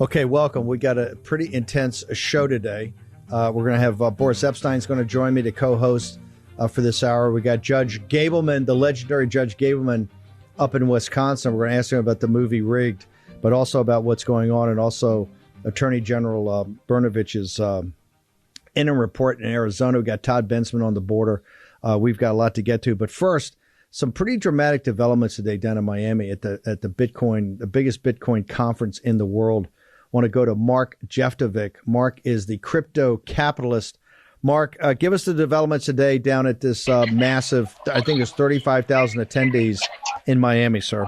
Okay, welcome. We got a pretty intense show today. We're going to have Boris Epshteyn is going to join me to co-host for this hour. We got Judge Gableman, the legendary Judge Gableman, up in Wisconsin. We're going to ask him about the movie Rigged, but also about what's going on, and also Attorney General Brnovich's interim report in Arizona. We got Todd Bensman on the border. We've got a lot to get to, but first, some pretty dramatic developments today down in Miami at the Bitcoin, the biggest Bitcoin conference in the world. Want to go to Mark Jeftovic. Mark is the crypto capitalist. Mark, give us the developments today down at this massive, I think it's 35,000 attendees in Miami, sir.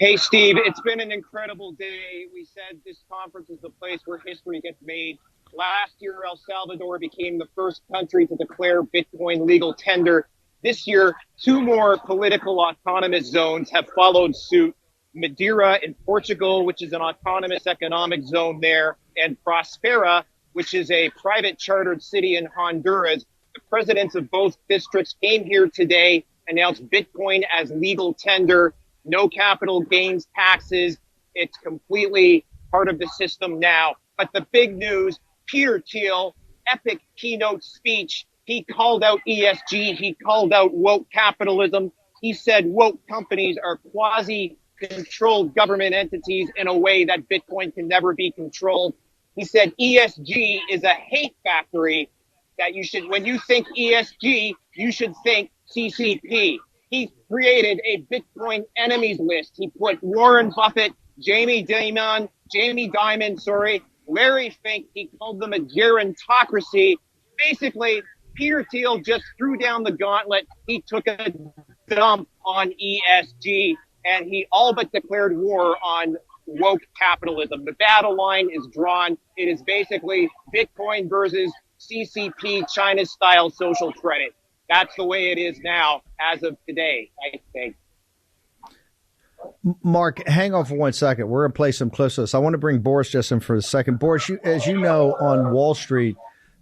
Hey, Steve, it's been an incredible day. We said this conference is the place where history gets made. Last year, El Salvador became the first country to declare Bitcoin legal tender. This year, 2 more political autonomous zones have followed suit. Madeira in Portugal, which is an autonomous economic zone there, and Prospera, which is a private chartered city in Honduras. The presidents of both districts came here today, announced Bitcoin as legal tender, no capital gains taxes. It's completely part of the system now. But the big news, Peter Thiel, epic keynote speech. He called out ESG. He called out woke capitalism. He said woke companies are quasi-controlled government entities in a way that Bitcoin can never be controlled. He said ESG is a hate factory, that you should, when you think ESG, you should think CCP. He created a Bitcoin enemies list. He put Warren Buffett, Jamie Dimon, Larry Fink. He called them a gerontocracy. Basically, Peter Thiel just threw down the gauntlet. He took a dump on ESG, and he all but declared war on woke capitalism. The battle line is drawn. It is basically Bitcoin versus CCP, China-style social credit. That's the way it is now, as of today, I think. Mark, hang on for 1 second. We're going to play some clips of this. I want to bring Boris just in for a second. Boris, as you know, on Wall Street,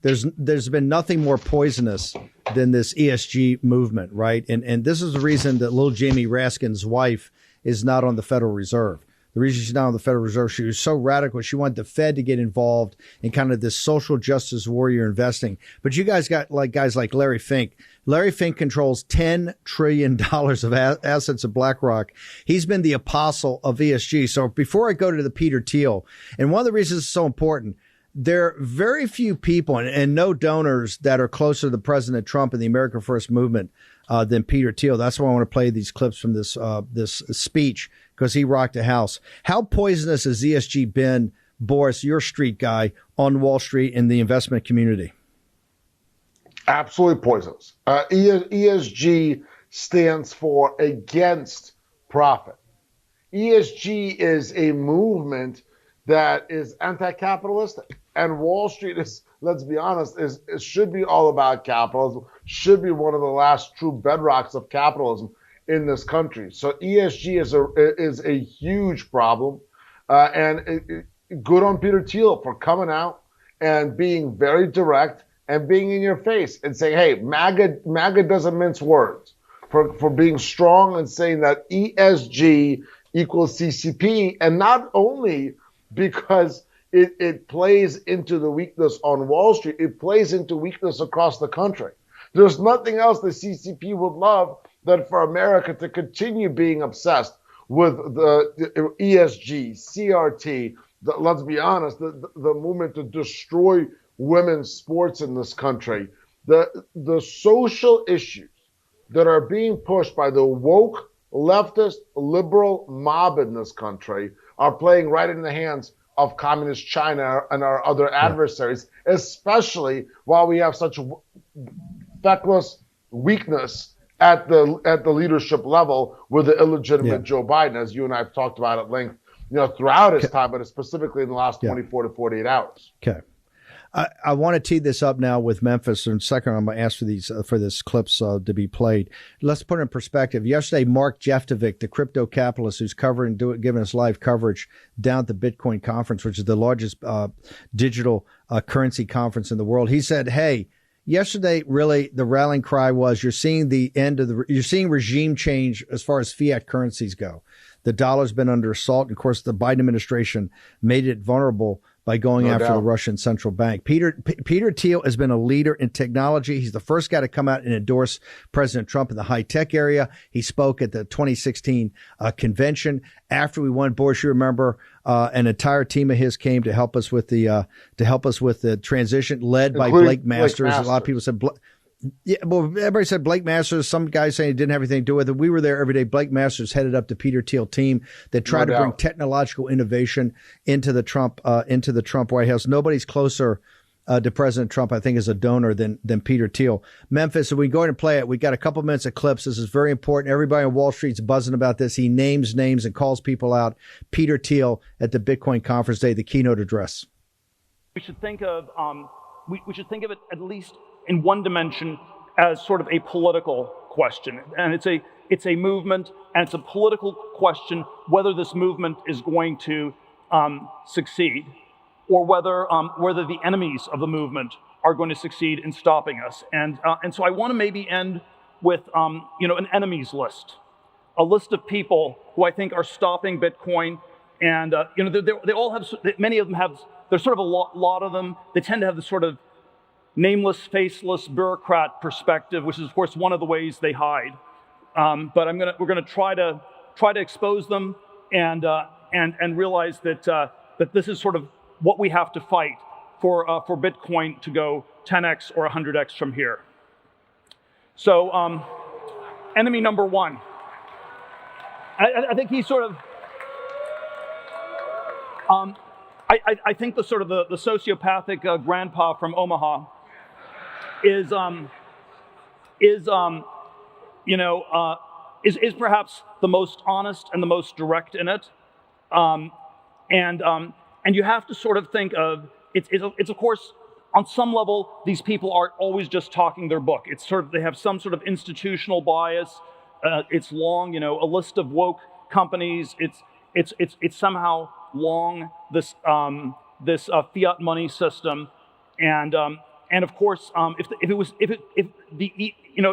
there's been nothing more poisonous than this ESG movement, right? And this is the reason that little Jamie Raskin's wife is not on the Federal Reserve. The reason she's not on the Federal Reserve, she was so radical. She wanted the Fed to get involved in kind of this social justice warrior investing. But you guys got like guys like Larry Fink. Larry Fink controls $10 trillion of assets of BlackRock. He's been the apostle of ESG. So before I go to the Peter Thiel, and one of the reasons it's so important, there are very few people and no donors that are closer to President Trump and the America First movement than Peter Thiel. That's why I want to play these clips from this speech, because he rocked the house. How poisonous has ESG been, Boris, your street guy, on Wall Street in the investment community? Absolutely poisonous. ESG stands for against profit. ESG is a movement that is anti-capitalistic. And Wall Street is, let's be honest, it should be all about capitalism, should be one of the last true bedrocks of capitalism in this country. So ESG is a huge problem. Good on Peter Thiel for coming out and being very direct and being in your face and saying, hey, MAGA doesn't mince words, for being strong and saying that ESG equals CCP, and not only because it plays into the weakness on Wall Street, it plays into weakness across the country. There's nothing else the CCP would love than for America to continue being obsessed with the ESG, CRT, let's be honest, the movement to destroy women's sports in this country. The social issues that are being pushed by the woke, leftist, liberal mob in this country are playing right in the hands of communist China and our other adversaries, especially while we have such feckless weakness at the leadership level with the illegitimate Joe Biden, as you and I have talked about at length, throughout his time, but specifically in the last 24 to 48 hours. Okay. I want to tee this up now with Memphis. In a second, I'm going to ask for this clips to be played. Let's put it in perspective. Yesterday, Mark Jeftovic, the crypto capitalist who's giving us live coverage down at the Bitcoin conference, which is the largest digital currency conference in the world, he said, hey, yesterday, really, the rallying cry was you're seeing regime change as far as fiat currencies go. The dollar's been under assault. And of course, the Biden administration made it vulnerable by going after the Russian central bank. Peter Thiel has been a leader in technology. He's the first guy to come out and endorse President Trump in the high tech area. He spoke at the 2016 convention after we won. Boris, you remember an entire team of his came to help us with the transition, led by Blake Masters. A lot of people said. Yeah, well, everybody said Blake Masters. Some guys saying it didn't have anything to do with it. We were there every day. Blake Masters headed up the Peter Thiel team that tried to bring technological innovation into the Trump White House. Nobody's closer to President Trump, I think, as a donor than Peter Thiel. Memphis, so we go ahead and play it. We got a couple minutes of clips. This is very important. Everybody on Wall Street's buzzing about this. He names names and calls people out. Peter Thiel at the Bitcoin conference day, the keynote address. We should think of we should think of it at least in one dimension as sort of a political question. And it's a movement, and it's a political question whether this movement is going to succeed, or whether the enemies of the movement are going to succeed in stopping us. And so I want to maybe end with an enemies list, a list of people who I think are stopping Bitcoin. And they all have, many of them have, there's sort of a lot of them. They tend to have this sort of nameless, faceless bureaucrat perspective, which is of course one of the ways they hide. But we're gonna try to expose them and realize that this is sort of what we have to fight for Bitcoin to go 10x or 100x from here. So enemy number one. I think he's sort of. I think the sort of the sociopathic grandpa from Omaha is perhaps the most honest and the most direct in it, and you have to sort of think of it's of course on some level these people aren't always just talking their book. It's sort of they have some sort of institutional bias. It's long, a list of woke companies. It's somehow long this fiat money system, and of course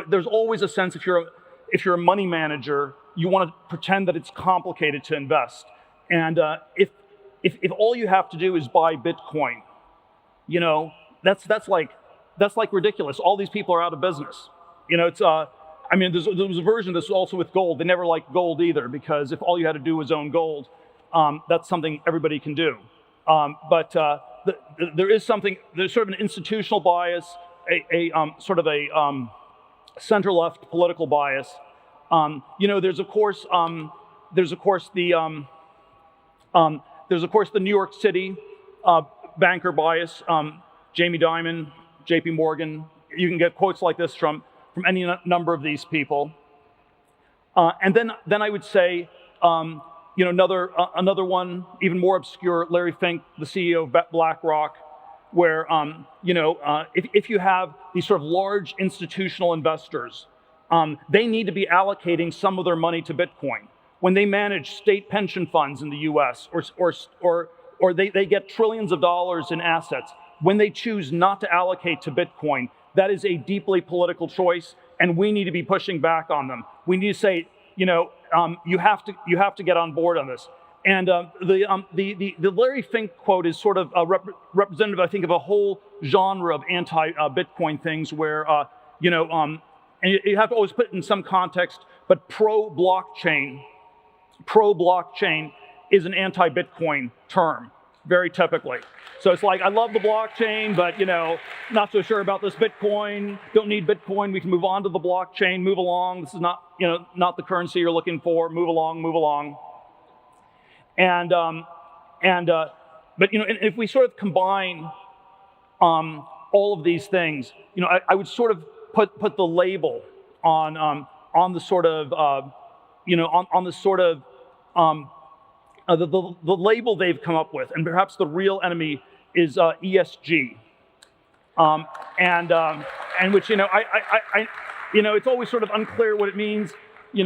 there's always a sense if you're a money manager, you want to pretend that it's complicated to invest, and if all you have to do is buy Bitcoin, that's like ridiculous. All these people are out of business. There was a version of this also with gold. They never liked gold either, because if all you had to do was own gold, that's something everybody can do. But there's sort of an institutional bias, a sort of a center-left political bias. There's of course the New York City banker bias. Jamie Dimon, J.P. Morgan. You can get quotes like this from any number of these people. And then I would say. Another one, even more obscure, Larry Fink, the CEO of BlackRock, where, if you have these sort of large institutional investors, they need to be allocating some of their money to Bitcoin. When they manage state pension funds in the US, or they get trillions of dollars in assets, when they choose not to allocate to Bitcoin, that is a deeply political choice, and we need to be pushing back on them. We need to say, you have to get on board on this. And the Larry Fink quote is sort of representative, I think, of a whole genre of anti-Bitcoin things where, and you have to always put it in some context, but pro-blockchain is an anti-Bitcoin term, very typically. So it's like, I love the blockchain, but, not so sure about this Bitcoin, don't need Bitcoin, we can move on to the blockchain, move along, this is not, not the currency you're looking for, move along. But if we sort of combine all of these things, I would sort of put the label on the sort of, on the sort of, the label they've come up with, and perhaps the real enemy is ESG, and which it's always sort of unclear what it means. You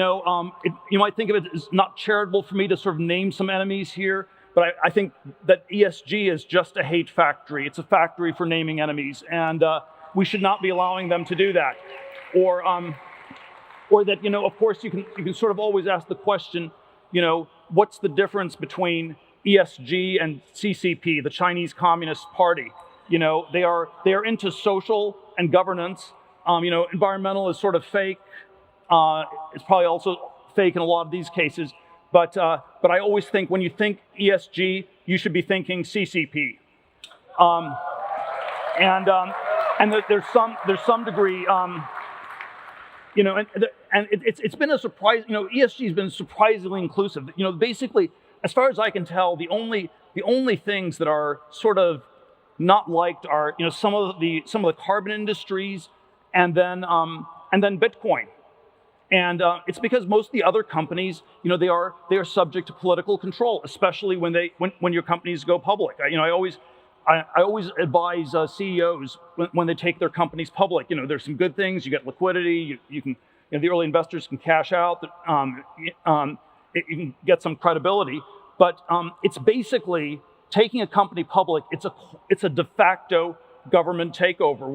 might think of it as not charitable for me to sort of name some enemies here, but I think that ESG is just a hate factory. It's a factory for naming enemies, and we should not be allowing them to do that. Or that of course you can sort of always ask the question, what's the difference between ESG and CCP, the Chinese Communist Party? They are into social and governance. Environmental is sort of fake. It's probably also fake in a lot of these cases. But I always think when you think ESG, you should be thinking CCP. There's some degree, it's been a surprise. ESG has been surprisingly inclusive. Basically, as far as I can tell, the only things that are sort of not liked are some of the carbon industries, and then Bitcoin. And it's because most of the other companies, they are subject to political control, especially when your companies go public. I always advise CEOs when they take their companies public. There's some good things. You get liquidity. You can, the early investors can cash out. You can get some credibility. But it's basically taking a company public. It's a de facto government takeover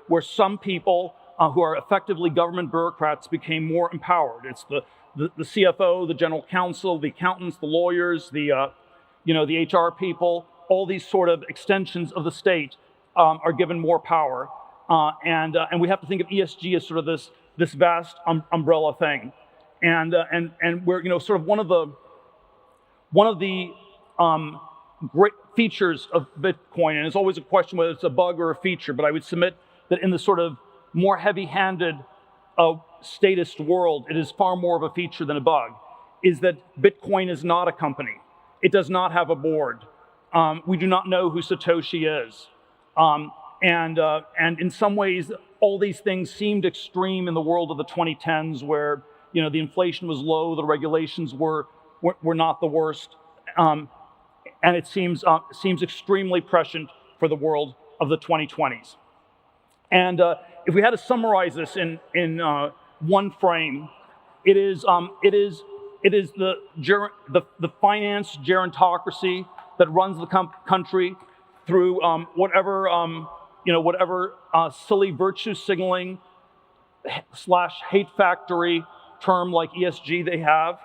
where some people who are effectively government bureaucrats became more empowered. It's the CFO, the general counsel, the accountants, the lawyers, the HR people. All these sort of extensions of the state are given more power, and we have to think of ESG as sort of this vast umbrella thing, and we're sort of one of the great features of Bitcoin, and it's always a question whether it's a bug or a feature. But I would submit that in the sort of more heavy-handed statist world, it is far more of a feature than a bug. Is that Bitcoin is not a company. It does not have a board. We do not know who Satoshi is. And in some ways, all these things seemed extreme in the world of the 2010s, where the inflation was low, the regulations were not the worst, and it seems extremely prescient for the world of the 2020s. And if we had to summarize this in one frame, it is the finance gerontocracy that runs the country through whatever silly virtue signaling / hate factory term like ESG they have,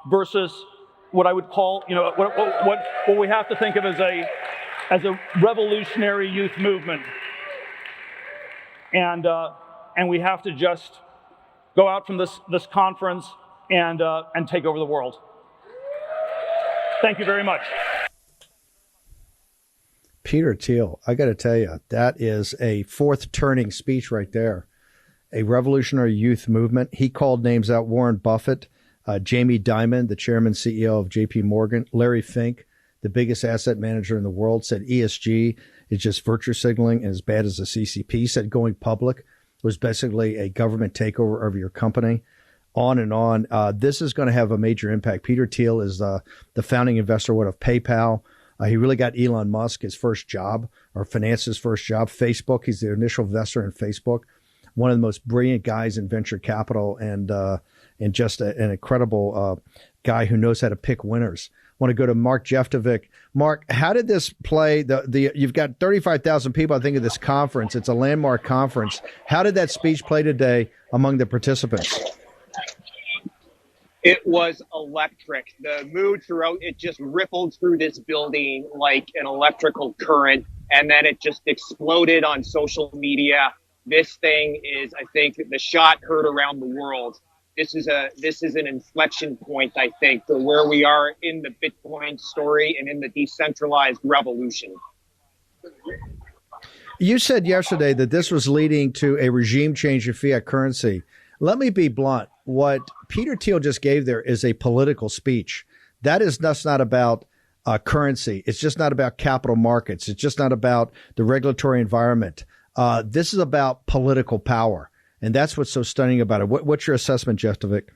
versus what I would call what we have to think of as a revolutionary youth movement, and we have to just go out from this conference and take over the world. Thank you very much. Peter Thiel, I got to tell you, that is a fourth turning speech right there. A revolutionary youth movement. He called names out: Warren Buffett, Jamie Dimon, the chairman CEO of JP Larry Fink, the biggest asset manager in the world, said ESG is just virtue signaling and as bad as the CCP. Said going public was basically a government takeover of your company. On and on. This is going to have a major impact. Peter Thiel is the founding investor of PayPal. He really got Elon Musk his first job, or financed his first job. Facebook, he's the initial investor in Facebook. One of the most brilliant guys in venture capital, and just an incredible guy who knows how to pick winners. I want to go to Mark Jeftovic. Mark, how did this play? You've got 35,000 people, I think, at this conference. It's a landmark conference. How did that speech play today among the participants? It was electric. The mood throughout it just rippled through this building like an electrical current, and then it just exploded on social media. This thing is, I think, the shot heard around the world. This is an inflection point, I think, for where we are in the Bitcoin story and in the decentralized revolution. You said yesterday that this was leading to a regime change in fiat currency. Let me be blunt. What Peter Thiel just gave there is a political speech. That's not about currency. It's just not about capital markets. It's just not about the regulatory environment. This is about political power. And that's what's so stunning about it. What's your assessment, Jeftovic?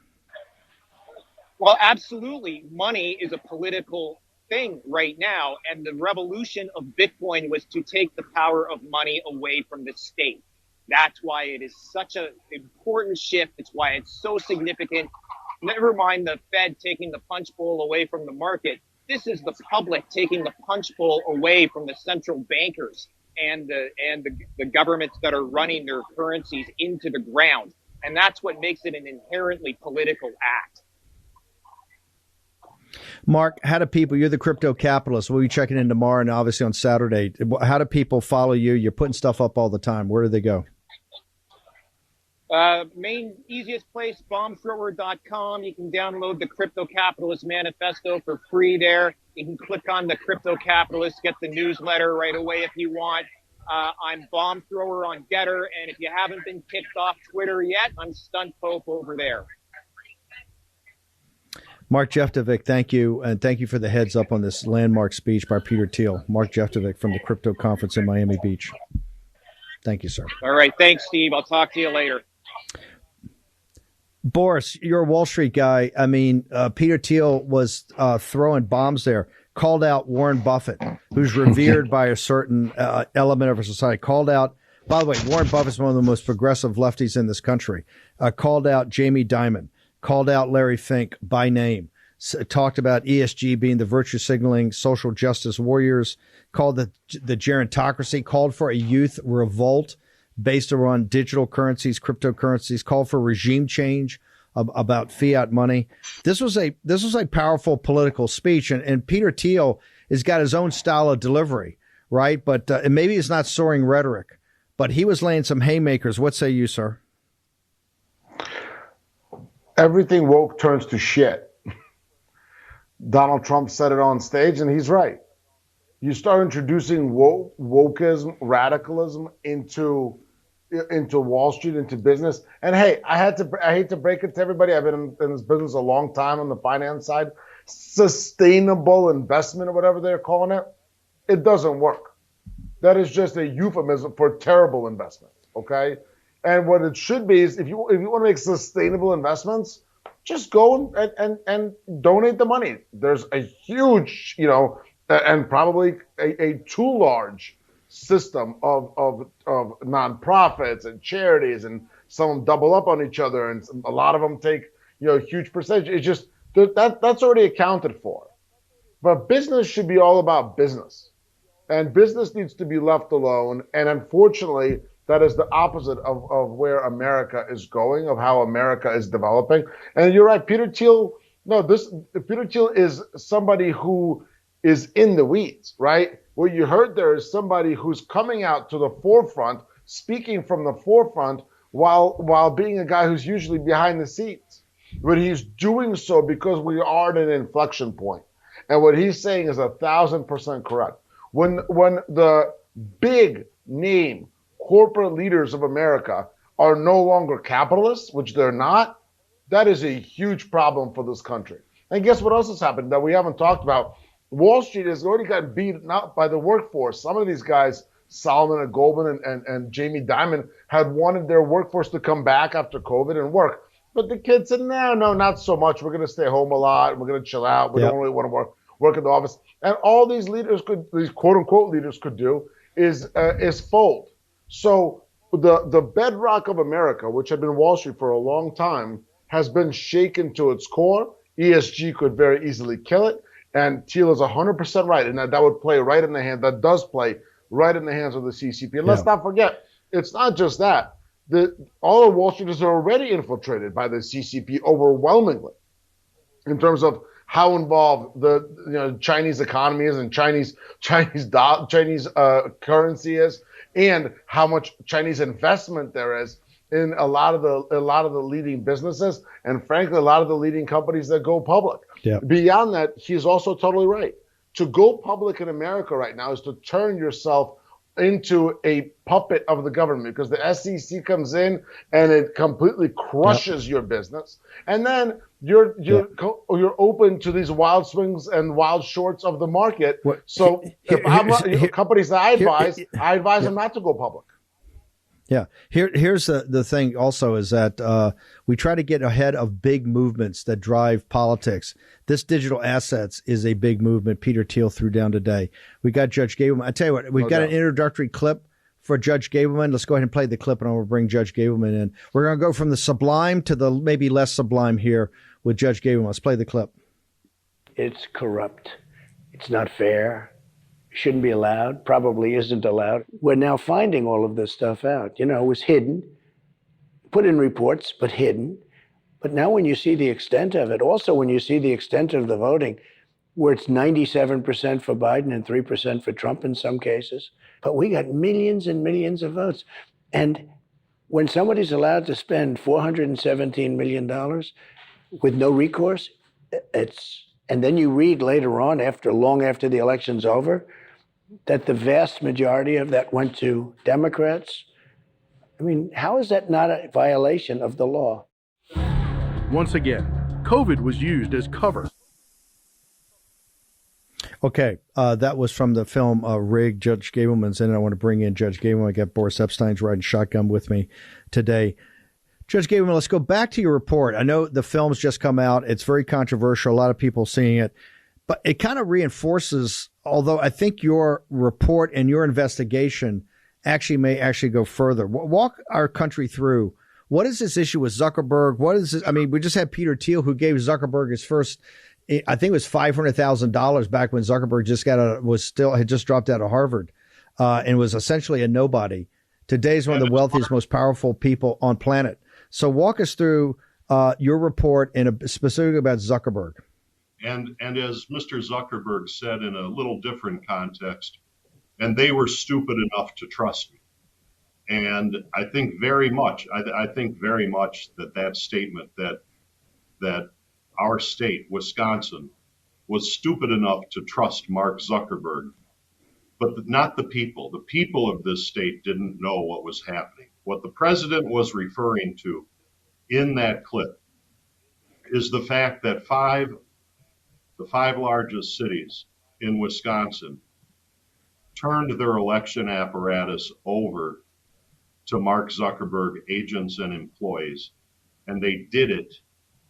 Well, absolutely. Money is a political thing right now. And the revolution of Bitcoin was to take the power of money away from the state. That's why it is such an important shift. It's why it's so significant. Never mind the Fed taking the punch bowl away from the market. This is the public taking the punch bowl away from the central bankers and the governments that are running their currencies into the ground. And that's what makes it an inherently political act. Mark, how do people, you're the crypto capitalist. We'll be checking in tomorrow and obviously on Saturday. How do people follow you? You're putting stuff up all the time. Where do they go? Main easiest place, bombthrower.com. You can download the Crypto Capitalist Manifesto for free there. You can click on the Crypto Capitalist, get the newsletter right away if you want. I'm Bomb Thrower on Getter, and if you haven't been kicked off Twitter yet, I'm Stunt Pope over there. Mark Jeftovic, thank you, and thank you for the heads up on this landmark speech by Peter Thiel. Mark Jeftovic from the Crypto Conference in Miami Beach. Thank you, sir. All right, thanks, Steve. I'll talk to you later. Boris, you're a Wall Street guy. I mean, Peter Thiel was throwing bombs there, called out Warren Buffett, who's revered by a certain element of our society, called out, by the way, Warren Buffett's one of the most progressive lefties in this country, called out Jamie Dimon, called out Larry Fink by name, talked about ESG being the virtue signaling social justice warriors, called the gerontocracy, called for a youth revolt based around digital currencies, cryptocurrencies, called for regime change about fiat money. This was a powerful political speech, and Peter Thiel has got his own style of delivery, right? But and maybe it's not soaring rhetoric, but he was laying some haymakers. What say you, sir? Everything woke turns to shit. Donald Trump said it on stage, and he's right. You start introducing wokeism, radicalism into Wall Street, into business. And hey, I hate to break it to everybody. I've been in this business a long time on the finance side. Sustainable investment, or whatever they're calling it, it doesn't work. That is just a euphemism for terrible investment. Okay, and what it should be is if you want to make sustainable investments, just go and donate the money. There's a huge, and probably a too large system of nonprofits and charities, and some of them double up on each other, and a lot of them take a huge percentage. It's just that's already accounted for. But business should be all about business, and business needs to be left alone. And unfortunately, that is the opposite of where America is going, of how America is developing. And you're right, Peter Thiel. Peter Thiel is somebody who is in the weeds, right? What you heard there is somebody who's coming out to the forefront, speaking from the forefront, while being a guy who's usually behind the scenes. But he's doing so because we are at an inflection point. And what he's saying is 1,000% correct. When the big name corporate leaders of America are no longer capitalists, which they're not, that is a huge problem for this country. And guess what else has happened that we haven't talked about? Wall Street has already gotten beaten up by the workforce. Some of these guys, Solomon and Goldman and Jamie Dimon, had wanted their workforce to come back after COVID and work. But the kids said, no, not so much. We're going to stay home a lot. We're going to chill out. We don't really want to work in the office. And all these leaders these quote unquote leaders could do is fold. So the bedrock of America, which had been Wall Street for a long time, has been shaken to its core. ESG could very easily kill it. And Thiel is 100% right. And that would play right in the hand. That does play right in the hands of the CCP. And let's not forget, it's not just that. All of Wall Street is already infiltrated by the CCP overwhelmingly in terms of how involved the Chinese economy is and Chinese currency is, and how much Chinese investment there is in a lot of the leading businesses, and frankly, a lot of the leading companies that go public. Yeah. Beyond that, he's also totally right. To go public in America right now is to turn yourself into a puppet of the government, because the SEC comes in and it completely crushes your business, and then you're open to these wild swings and wild shorts of the market. So companies that I advise them not to go public. Yeah. Here's the thing also is that we try to get ahead of big movements that drive politics. This digital assets is a big movement Peter Thiel threw down today. We got Judge Gableman. I tell you what, we've got an introductory clip for Judge Gableman. Let's go ahead and play the clip, and I'll bring Judge Gableman in. We're going to go from the sublime to the maybe less sublime here with Judge Gableman. Let's play the clip. It's corrupt. It's not fair. Shouldn't be allowed, probably isn't allowed. We're now finding all of this stuff out. It was hidden, put in reports, but hidden. But now when you see the extent of it, also when you see the extent of the voting, where it's 97% for Biden and 3% for Trump in some cases. But we got millions and millions of votes. And when somebody's allowed to spend $417 million with no recourse, and then you read later on, long after the election's over, that the vast majority of that went to Democrats. I mean, how is that not a violation of the law? Once again, COVID was used as cover. Okay, that was from the film Rig. Judge Gableman's in it. I want to bring in Judge Gableman. I got Boris Epshteyn's riding shotgun with me today. Judge Gableman, let's go back to your report. I know the film's just come out. It's very controversial. A lot of people seeing it. But it kind of reinforces, although I think your report and your investigation may go further. Walk our country through. What is this issue with Zuckerberg? What is this? I mean, we just had Peter Thiel, who gave Zuckerberg his first, I think it was $500,000 back when Zuckerberg had just dropped out of Harvard, and was essentially a nobody. Today's one of the wealthiest, most powerful people on planet. So walk us through your report and specifically about Zuckerberg. And as Mr. Zuckerberg said in a little different context, and they were stupid enough to trust me. And I think very much that statement that our state, Wisconsin, was stupid enough to trust Mark Zuckerberg, but not the people. The people of this state didn't know what was happening. What the president was referring to in that clip is the fact that the five largest cities in Wisconsin turned their election apparatus over to Mark Zuckerberg agents and employees, and they did it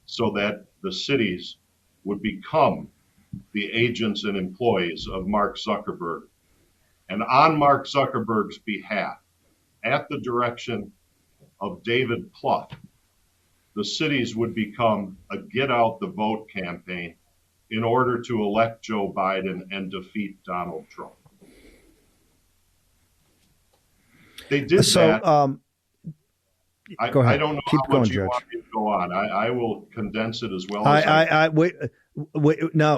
so that the cities would become the agents and employees of Mark Zuckerberg. And on Mark Zuckerberg's behalf, at the direction of David Plouffe, the cities would become a get out the vote campaign in order to elect Joe Biden and defeat Donald Trump. They did that. Go ahead. I don't know Keep how going, much you Judge. want me to go on. I will condense it as well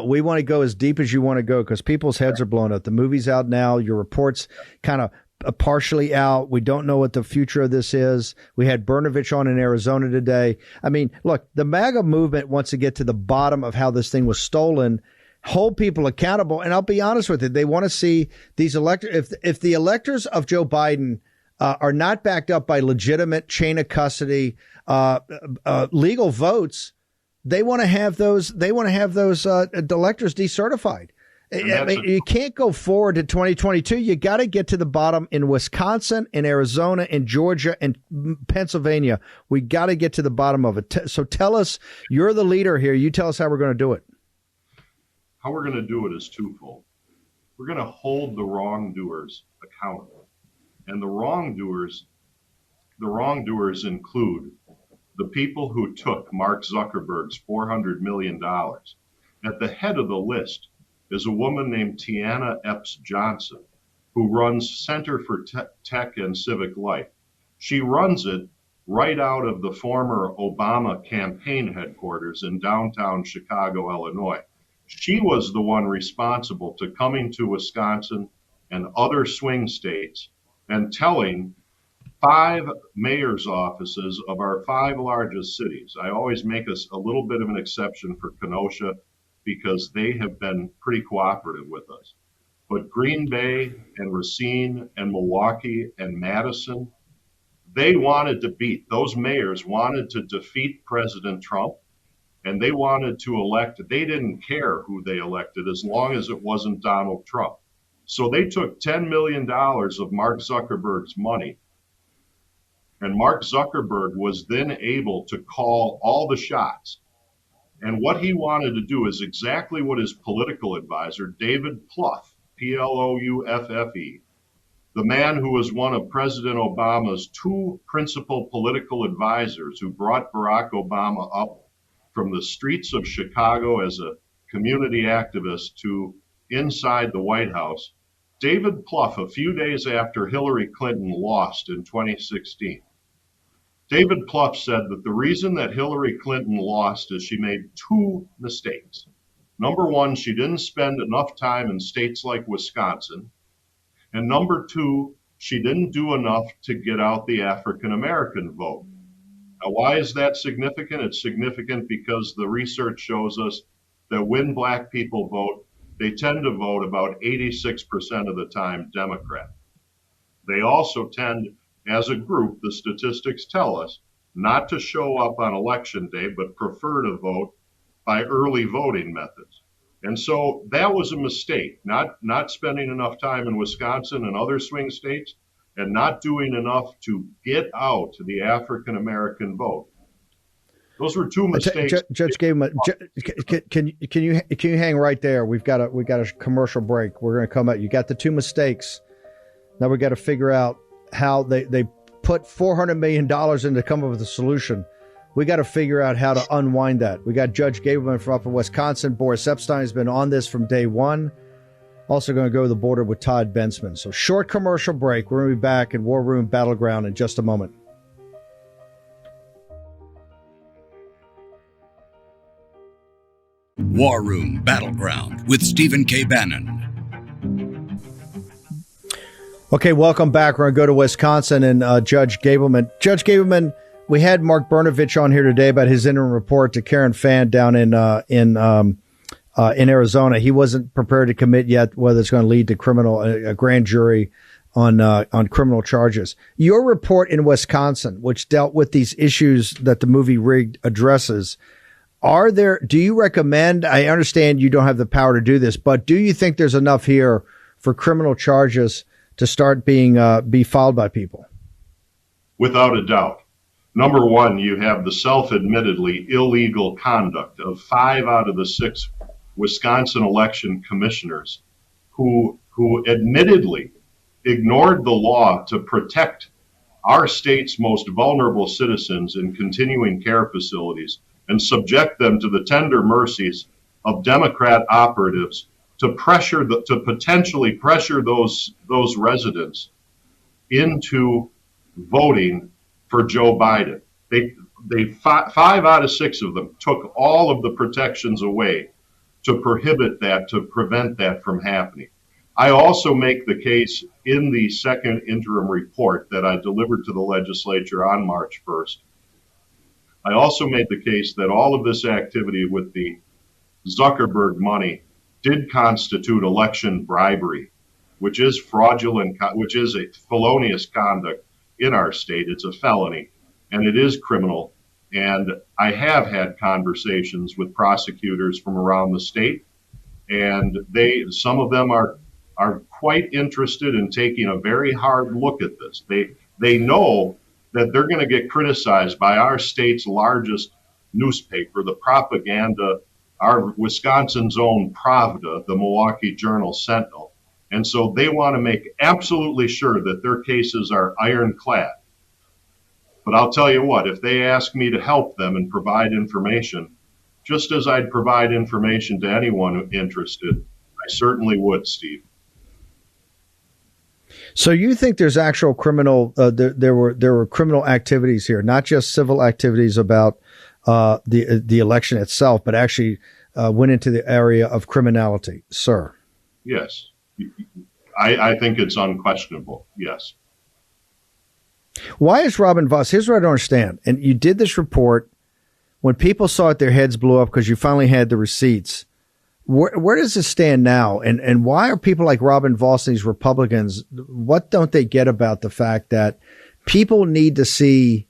we want to go as deep as you want to go because people's heads are blown up. The movie's out now. Your report's kind of partially out. We don't know what the future of this is. We had Brnovich on in Arizona today. I mean, look, the MAGA movement wants to get to the bottom of how this thing was stolen, hold people accountable. And I'll be honest with you, they want to see these electors. If the electors of Joe Biden are not backed up by legitimate chain of custody, legal votes, they want to have those. They want to have those electors decertified. I mean, you can't go forward to 2022. You got to get to the bottom in Wisconsin, in Arizona, in Georgia, and Pennsylvania. We got to get to the bottom of it. So tell us, you're the leader here. You tell us how we're going to do it. How we're going to do it is twofold. We're going to hold the wrongdoers accountable. And the wrongdoers include the people who took Mark Zuckerberg's $400 million. At the head of the list is a woman named Tiana Epps Johnson, who runs Center for Tech and Civic Life. She runs it right out of the former Obama campaign headquarters in downtown Chicago, Illinois. She was the one responsible to coming to Wisconsin and other swing states and telling 5 mayor's offices of our 5 largest cities. I always make a little bit of an exception for Kenosha because they have been pretty cooperative with us. But Green Bay and Racine and Milwaukee and Madison, they wanted to beat, those mayors wanted to defeat President Trump, and they wanted to elect, they didn't care who they elected as long as it wasn't Donald Trump. So they took $10 million of Mark Zuckerberg's money, and Mark Zuckerberg was then able to call all the shots. And what he wanted to do is exactly what his political advisor, David Plouffe, Plouffe, the man who was one of President Obama's 2 principal political advisors who brought Barack Obama up from the streets of Chicago as a community activist to inside the White House. David Plouffe, a few days after Hillary Clinton lost in 2016, David Plouffe said that the reason that Hillary Clinton lost is she made 2 mistakes. Number one, she didn't spend enough time in states like Wisconsin. And number two, she didn't do enough to get out the African American vote. Now, why is that significant? It's significant because the research shows us that when black people vote, they tend to vote about 86% of the time Democrat. They also tend, as a group, the statistics tell us, not to show up on election day, but prefer to vote by early voting methods. And so that was a mistake, not spending enough time in Wisconsin and other swing states, and not doing enough to get out the African American vote. Those were two mistakes. Judge Gableman, can you hang right there? We've got a commercial break. We're going to come out. You got the two mistakes. Now we got to figure out how they put $400 million in to come up with a solution. We got to figure out how to unwind that. We got Judge Gableman from up in Wisconsin. Boris Epshteyn has been on this from day one. Also going to go to the border with Todd Bensman. So short commercial break. We're going to be back in War Room Battleground in just a moment. War Room Battleground with Stephen K. Bannon. Okay, welcome back. We're going to go to Wisconsin and Judge Gableman. Judge Gableman, we had Mark Brnovich on here today about his interim report to Karen Fann down in Arizona. He wasn't prepared to commit yet whether it's going to lead to a grand jury on criminal charges. Your report in Wisconsin, which dealt with these issues that the movie Rigged addresses, do you recommend, I understand you don't have the power to do this, but do you think there's enough here for criminal charges to start be filed by people? Without a doubt. Number one, you have the self-admittedly illegal conduct of 5 out of the 6 Wisconsin election commissioners who admittedly ignored the law to protect our state's most vulnerable citizens in continuing care facilities and subject them to the tender mercies of Democrat operatives to potentially pressure those residents into voting for Joe Biden. They 5 out of 6 of them took all of the protections away to prohibit that, to prevent that from happening. I also make the case in the second interim report that I delivered to the legislature on March 1st. I also made the case that all of this activity with the Zuckerberg money did constitute election bribery, which is fraudulent, which is a felonious conduct in our state. It's a felony, and it is criminal. And I have had conversations with prosecutors from around the state, and some of them are quite interested in taking a very hard look at this. They know that they're going to get criticized by our state's largest newspaper, the propaganda, our Wisconsin's own Pravda, the Milwaukee Journal Sentinel. And so they want to make absolutely sure that their cases are ironclad. But I'll tell you what, if they ask me to help them and provide information, just as I'd provide information to anyone interested, I certainly would, Steve. So you think there's actual criminal, there were criminal activities here, not just civil activities about the election itself, but actually went into the area of criminality, sir? Yes. I think it's unquestionable, yes. Why is Robin Voss? Here's what I don't understand. And you did this report when people saw it, their heads blew up because you finally had the receipts. Where does this stand now? And why are people like Robin Voss and these Republicans, what don't they get about the fact that people need to see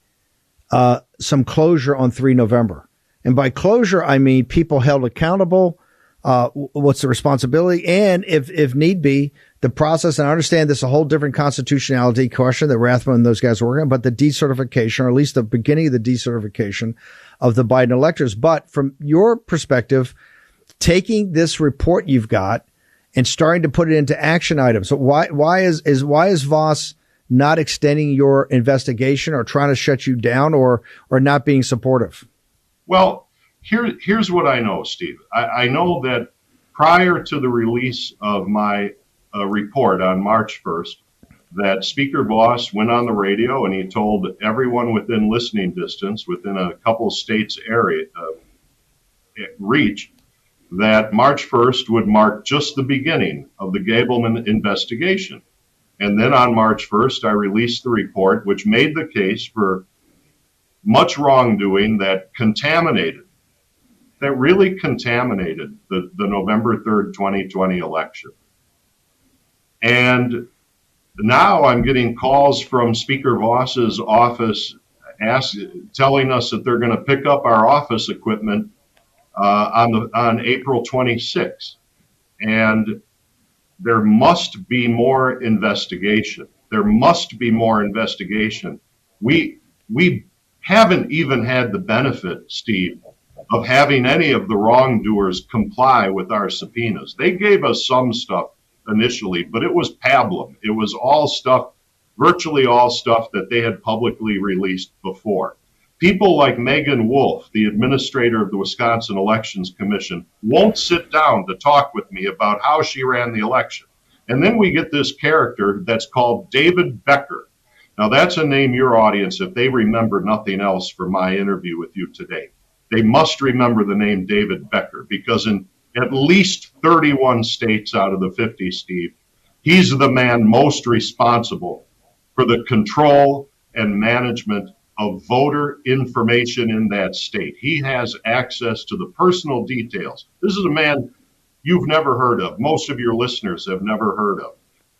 some closure on 3 November? And by closure, I mean people held accountable. What's the responsibility? And if need be, the process, and I understand this is a whole different constitutionality question that Rathbun and those guys are working on, but the decertification, or at least the beginning of the decertification of the Biden electors. But from your perspective, taking this report you've got and starting to put it into action items. So why is Voss not extending your investigation or trying to shut you down or not being supportive? Well, here's what I know, Steve. I know that prior to the release of my report on March 1st, that Speaker Voss went on the radio and he told everyone within listening distance, within a couple states area reach, that March 1st would mark just the beginning of the Gableman investigation. And then on March 1st, I released the report, which made the case for much wrongdoing that really contaminated the November 3rd, 2020 election. And now I'm getting calls from Speaker Voss's office telling us that they're going to pick up our office equipment on April 26th. And there must be more investigation. There must be more investigation. We haven't even had the benefit, Steve, of having any of the wrongdoers comply with our subpoenas. They gave us some stuff initially, but it was pablum. It was all stuff, virtually all stuff that they had publicly released before. People like Megan Wolf, the administrator of the Wisconsin Elections Commission, won't sit down to talk with me about how she ran the election. And then we get this character that's called David Becker. Now that's a name your audience, if they remember nothing else from my interview with you today, they must remember the name David Becker, because in at least 31 states out of the 50, Steve, he's the man most responsible for the control and management of voter information in that state. He has access to the personal details. This is a man you've never heard of. Most of your listeners have never heard of.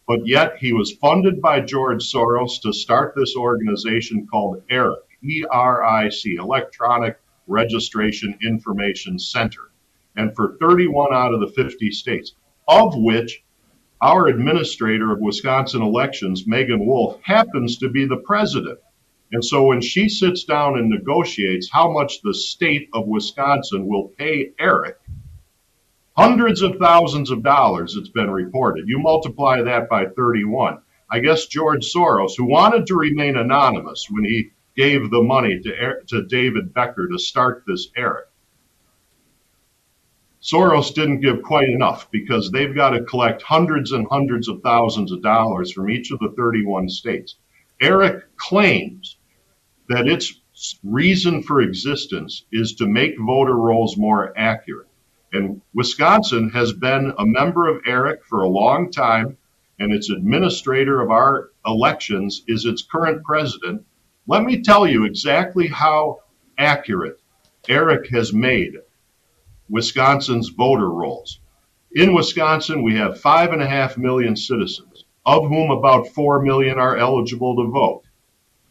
But yet he was funded by George Soros to start this organization called ERIC, E-R-I-C, Electronic Registration Information Center. And for 31 out of the 50 states, of which our administrator of Wisconsin elections, Megan Wolf, happens to be the president. And so when she sits down and negotiates how much the state of Wisconsin will pay ERIC, hundreds of thousands of dollars, it's been reported. You multiply that by 31. I guess George Soros, who wanted to remain anonymous when he gave the money to David Becker to start this ERIC, Soros didn't give quite enough, because they've got to collect hundreds and hundreds of thousands of dollars from each of the 31 states. ERIC claims that its reason for existence is to make voter rolls more accurate. And Wisconsin has been a member of ERIC for a long time, and its administrator of our elections is its current president. Let me tell you exactly how accurate ERIC has made Wisconsin's voter rolls. In Wisconsin, we have 5.5 million citizens, of whom about 4 million are eligible to vote.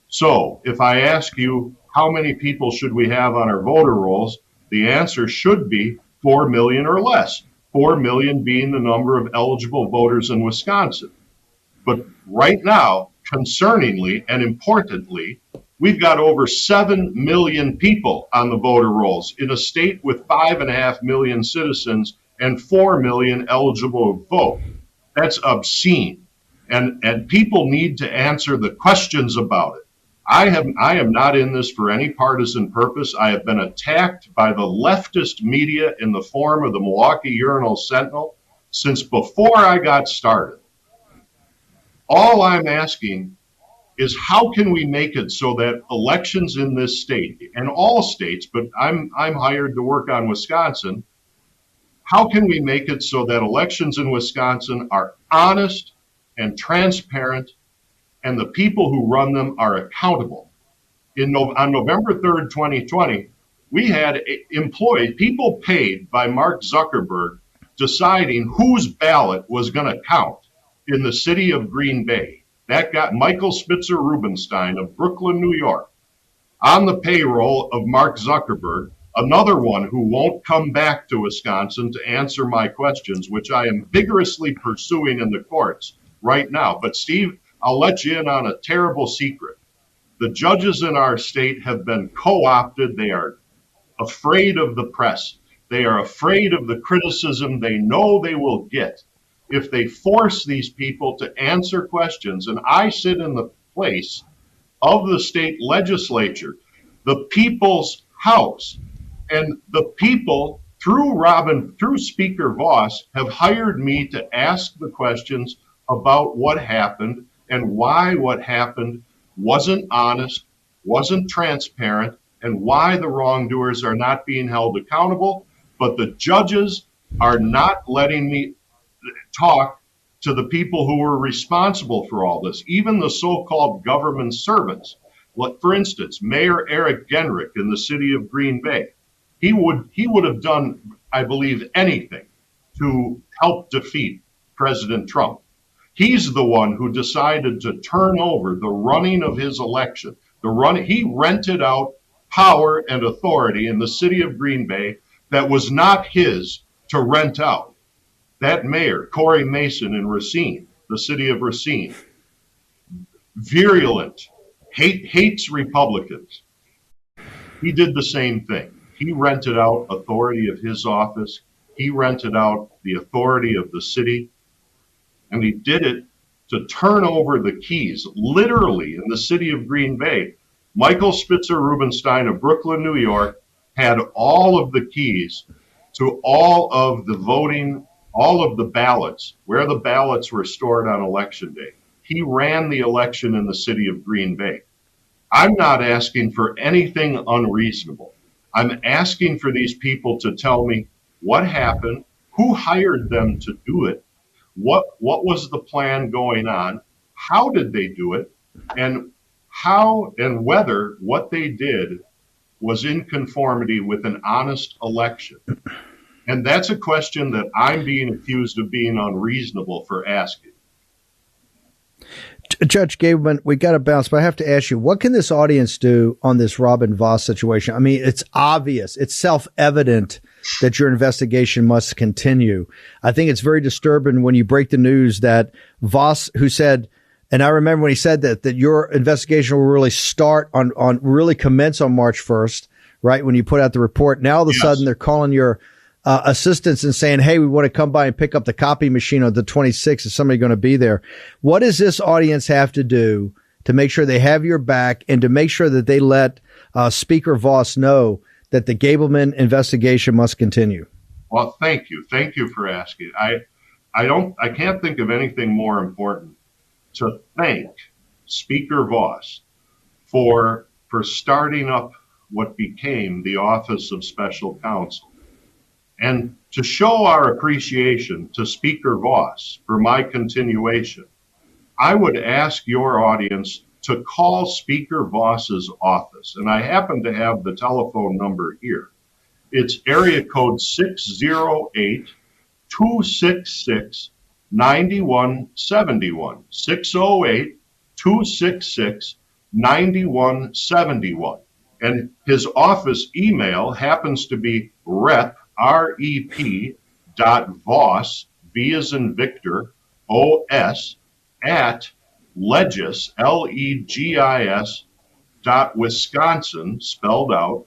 So if I ask you how many people should we have on our voter rolls, the answer should be 4 million or less, 4 million being the number of eligible voters in Wisconsin. But right now, concerningly and importantly, we've got over 7 million people on the voter rolls in a state with 5.5 million citizens and 4 million eligible to vote. That's obscene. And people need to answer the questions about it. I am not in this for any partisan purpose. I have been attacked by the leftist media in the form of the Milwaukee Journal Sentinel since before I got started. All I'm asking is, how can we make it so that elections in this state, and all states, but I'm hired to work on Wisconsin, how can we make it so that elections in Wisconsin are honest and transparent, and the people who run them are accountable? On November 3rd, 2020, we had people paid by Mark Zuckerberg deciding whose ballot was going to count in the city of Green Bay. That got Michael Spitzer Rubenstein of Brooklyn, New York, on the payroll of Mark Zuckerberg, another one who won't come back to Wisconsin to answer my questions, which I am vigorously pursuing in the courts right now. But Steve, I'll let you in on a terrible secret. The judges in our state have been co-opted. They are afraid of the press. They are afraid of the criticism they know they will get if they force these people to answer questions. And I sit in the place of the state legislature, the people's house. And the people, through Speaker Voss, have hired me to ask the questions about what happened and why what happened wasn't honest, wasn't transparent, and why the wrongdoers are not being held accountable. But the judges are not letting me talk to the people who were responsible for all this, even the so-called government servants. Like, for instance, Mayor Eric Genrich in the city of Green Bay, he would have done, I believe, anything to help defeat President Trump. He's the one who decided to turn over the running of his election. He rented out power and authority in the city of Green Bay that was not his to rent out. That mayor, Corey Mason in Racine, the city of Racine, virulent, hates Republicans. He did the same thing. He rented out authority of his office. He rented out the authority of the city. And he did it to turn over the keys, literally in the city of Green Bay. Michael Spitzer Rubenstein of Brooklyn, New York, had all of the keys to all of the voting, all of the ballots, where the ballots were stored on election day. He ran the election in the city of Green Bay. I'm not asking for anything unreasonable. I'm asking for these people to tell me what happened, who hired them to do it, what was the plan going on, how did they do it, and how and whether what they did was in conformity with an honest election. And that's a question that I'm being accused of being unreasonable for asking. Judge Gableman, we got to bounce, but I have to ask you, what can this audience do on this Robin Vos situation? I mean, it's obvious, it's self-evident that your investigation must continue. I think it's very disturbing when you break the news that Vos, who said, and I remember when he said that your investigation will really really commence on March 1st, right? When you put out the report. Now all of a sudden they're calling your assistants and saying, hey, we want to come by and pick up the copy machine on the 26th. Is somebody going to be there? What does this audience have to do to make sure they have your back and to make sure that they let Speaker Vos know that the Gableman investigation must continue? Well, thank you. Thank you for asking. I can't think of anything more important to thank Speaker Vos for starting up what became the Office of Special Counsel. And to show our appreciation to Speaker Vos for my continuation, I would ask your audience to call Speaker Vos's office. And I happen to have the telephone number here. It's area code 608-266-9171. 608-266-9171. And his office email happens to be rep.vos, V as in Victor, OS, at legis, LEGIS, .wisconsin, spelled out,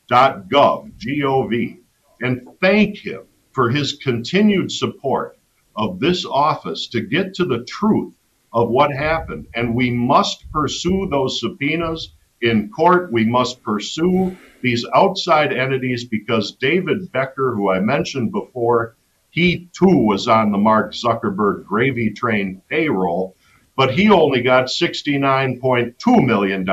.gov, G-O-V. And thank him for his continued support of this office to get to the truth of what happened. And we must pursue those subpoenas in court. We must pursue these outside entities because David Becker, who I mentioned before, he too was on the Mark Zuckerberg gravy train payroll, but he only got $69.2 million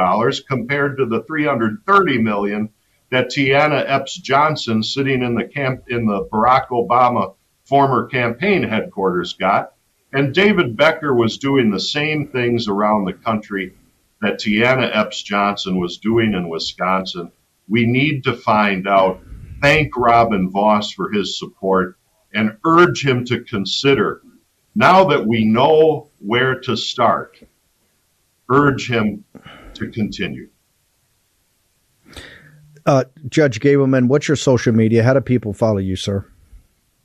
compared to the $330 million that Tiana Epps Johnson, sitting in the Barack Obama former campaign headquarters, got. And David Becker was doing the same things around the country that Tiana Epps Johnson was doing in Wisconsin. We need to find out, thank Robin Vos for his support, and urge him to consider, now that we know where to start, urge him to continue. Judge Gableman, what's your social media? How do people follow you, sir?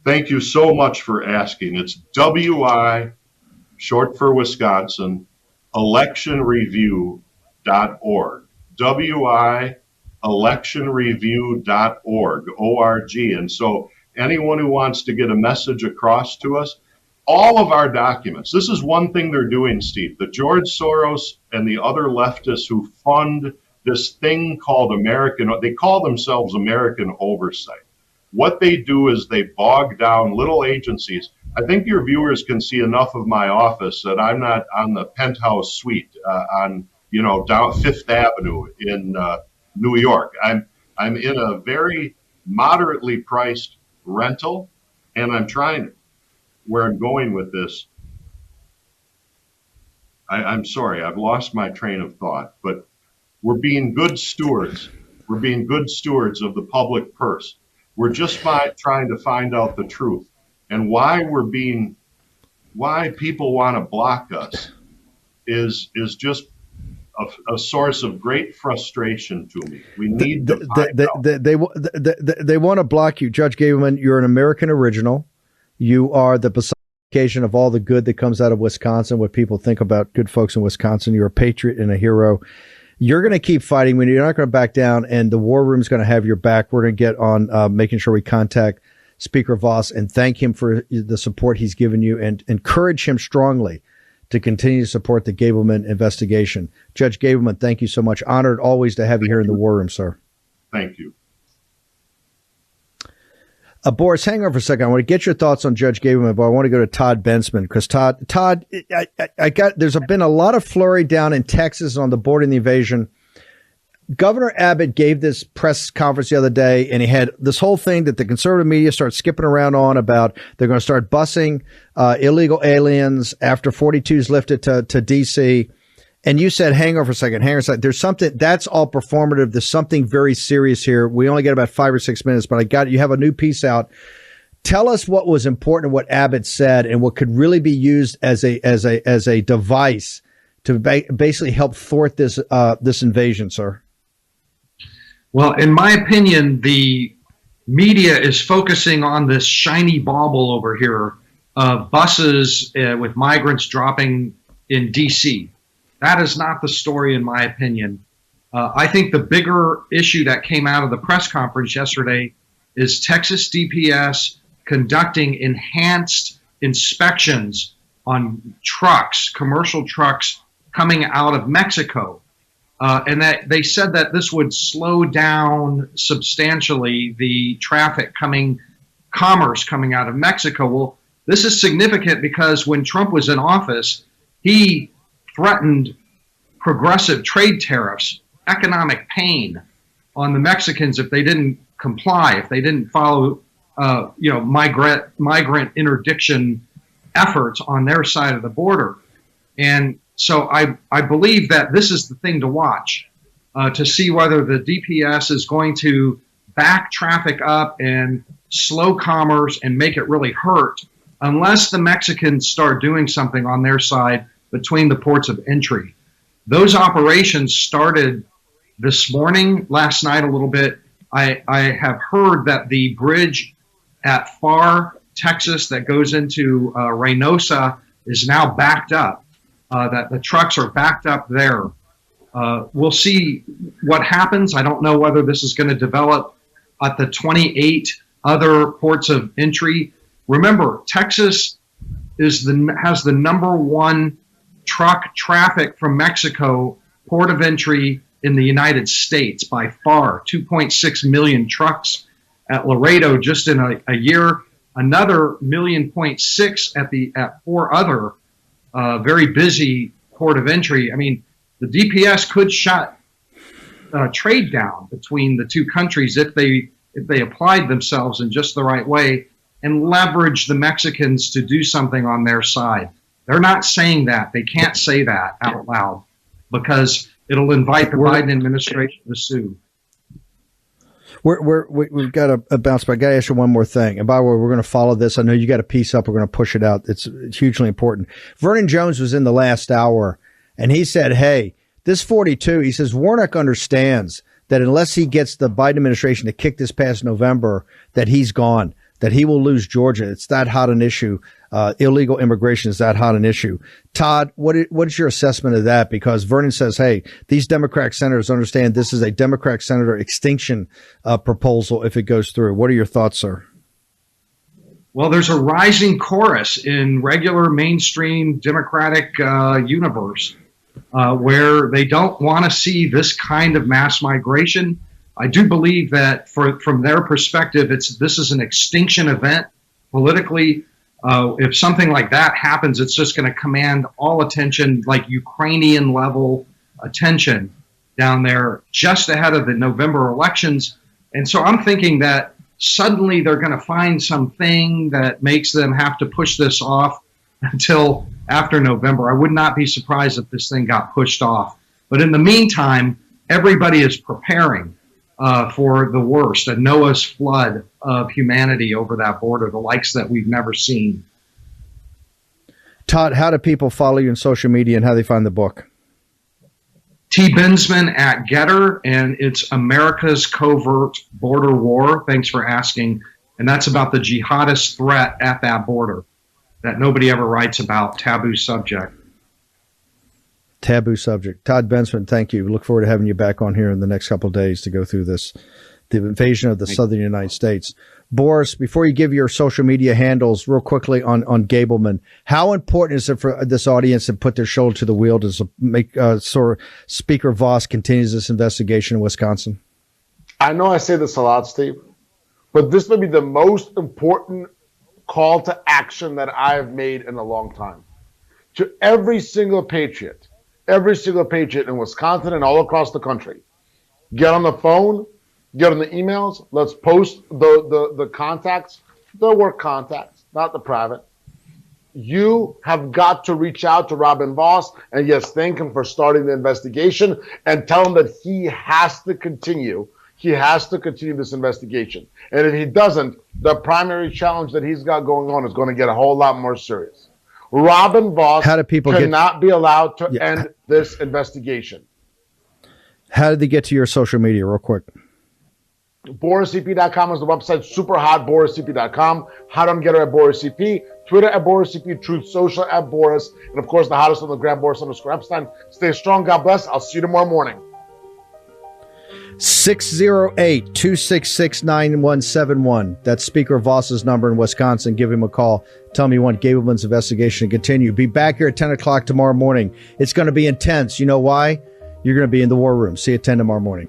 Thank you so much for asking. It's WI, short for Wisconsin, electionreview.org. WI electionreview.org, O-R-G. And so anyone who wants to get a message across to us, all of our documents, this is one thing they're doing, Steve. The George Soros and the other leftists who fund this thing called they call themselves American Oversight. What they do is they bog down little agencies. I think your viewers can see enough of my office that I'm not on the penthouse suite on down Fifth Avenue in New York. I'm in a very moderately priced rental, And I'm trying, where I'm going with this, I'm sorry, I've lost my train of thought, but we're being good stewards. We're being good stewards of the public purse. We're just trying to find out the truth. And why people want to block us is just a source of great frustration to me. We need to find out. They want to block you. Judge Gableman, you're an American original. You are the personification of all the good that comes out of Wisconsin, what people think about good folks in Wisconsin. You're a patriot and a hero. You're going to keep fighting. You're not going to back down, and the War Room's going to have your back. We're going to get on making sure we contact Speaker Voss and thank him for the support he's given you and encourage him strongly to continue to support the Gableman investigation. Judge Gableman, thank you so much. Honored always to have you here in the War Room, sir. Thank you. Boris, hang on for a second. I want to get your thoughts on Judge Gableman, but I want to go to Todd Bensman because Todd, there's been a lot of flurry down in Texas on the border and the invasion. Governor Abbott gave this press conference the other day, and he had this whole thing that the conservative media started skipping around on about they're going to start busing illegal aliens after 42 is lifted to D.C., and you said, hang on for a second. There's something that's all performative. There's something very serious here. We only get about 5 or 6 minutes, but you have a new piece out. Tell us what was important, what Abbott said, and what could really be used as a device to basically help thwart this invasion, sir. Well, in my opinion, the media is focusing on this shiny bauble over here of buses with migrants dropping in D.C. That is not the story, in my opinion. I think the bigger issue that came out of the press conference yesterday is Texas DPS conducting enhanced inspections on trucks, commercial trucks coming out of Mexico. And that they said that this would slow down substantially the commerce coming out of Mexico. Well, this is significant because when Trump was in office, he threatened progressive trade tariffs, economic pain on the Mexicans if they didn't comply, if they didn't follow, migrant interdiction efforts on their side of the border. And so I believe that this is the thing to watch, to see whether the DPS is going to back traffic up and slow commerce and make it really hurt, unless the Mexicans start doing something on their side between the ports of entry. Those operations started this morning, last night a little bit. I have heard that the bridge at Pharr, Texas, that goes into Reynosa is now backed up, that the trucks are backed up there. We'll see what happens. I don't know whether this is going to develop at the 28 other ports of entry. Remember, Texas has the number one truck traffic from Mexico port of entry in the United States by far. 2.6 million trucks at Laredo just in a year. Another 1.6 million at 4 other very busy port of entry. I mean, the DPS could shut trade down between the two countries if they applied themselves in just the right way and leverage the Mexicans to do something on their side. They're not saying that. They can't say that out loud because it'll invite the Biden administration to sue. We've got a bounce back. I got to ask you one more thing. And by the way, we're going to follow this. I know you got a piece up. We're going to push it out. It's hugely important. Vernon Jones was in the last hour, and he said, hey, this 42, he says, Warnock understands that unless he gets the Biden administration to kick this past November, that he's gone, that he will lose Georgia. It's that hot an issue. Illegal immigration is that hot an issue. Todd, what is your assessment of that? Because Vernon says, hey, these Democratic senators understand this is a Democratic senator extinction proposal if it goes through. What are your thoughts, sir? Well, there's a rising chorus in regular mainstream Democratic universe where they don't want to see this kind of mass migration. I do believe that from their perspective, this is an extinction event politically. If something like that happens, it's just going to command all attention, like Ukrainian level attention down there just ahead of the November elections. And so I'm thinking that suddenly they're going to find something that makes them have to push this off until after November. I would not be surprised if this thing got pushed off. But in the meantime, everybody is preparing for the worst, a Noah's flood of humanity over that border, the likes that we've never seen. Todd, how do people follow you on social media and how they find the book? T. Bensman at Getter, and it's America's Covert Border War. Thanks for asking. And that's about the jihadist threat at that border that nobody ever writes about, taboo subject. Taboo subject. Todd Bensman, thank you. We look forward to having you back on here in the next couple of days to go through this, the invasion of the southern United States. Boris, before you give your social media handles real quickly on Gableman, how important is it for this audience to put their shoulder to the wheel to make Speaker Voss continues this investigation in Wisconsin? I know I say this a lot, Steve, but this may be the most important call to action that I've made in a long time. To every single patriot in Wisconsin and all across the country, get on the phone, get on the emails. Let's post the contacts, the work contacts, not the private. You have got to reach out to Robin Voss and yes, thank him for starting the investigation and tell him that he has to continue. He has to continue this investigation. And if he doesn't, the primary challenge that he's got going on is going to get a whole lot more serious. Robin Voss cannot be allowed to end this investigation. How did they get to your social media real quick? BorisCP.com is the website. Super hot. BorisCP.com. Hot on Getter at BorisCP. Twitter at BorisCP. Truth Social at Boris. And of course, the hottest on the gram, Boris_Epshteyn. Stay strong. God bless. I'll see you tomorrow morning. 608-266-9171. That's Speaker Voss's number in Wisconsin. Give him a call. Tell him you want Gableman's investigation to continue. Be back here at 10 o'clock tomorrow morning. It's going to be intense. You know why? You're going to be in the war room. See you at 10 tomorrow morning.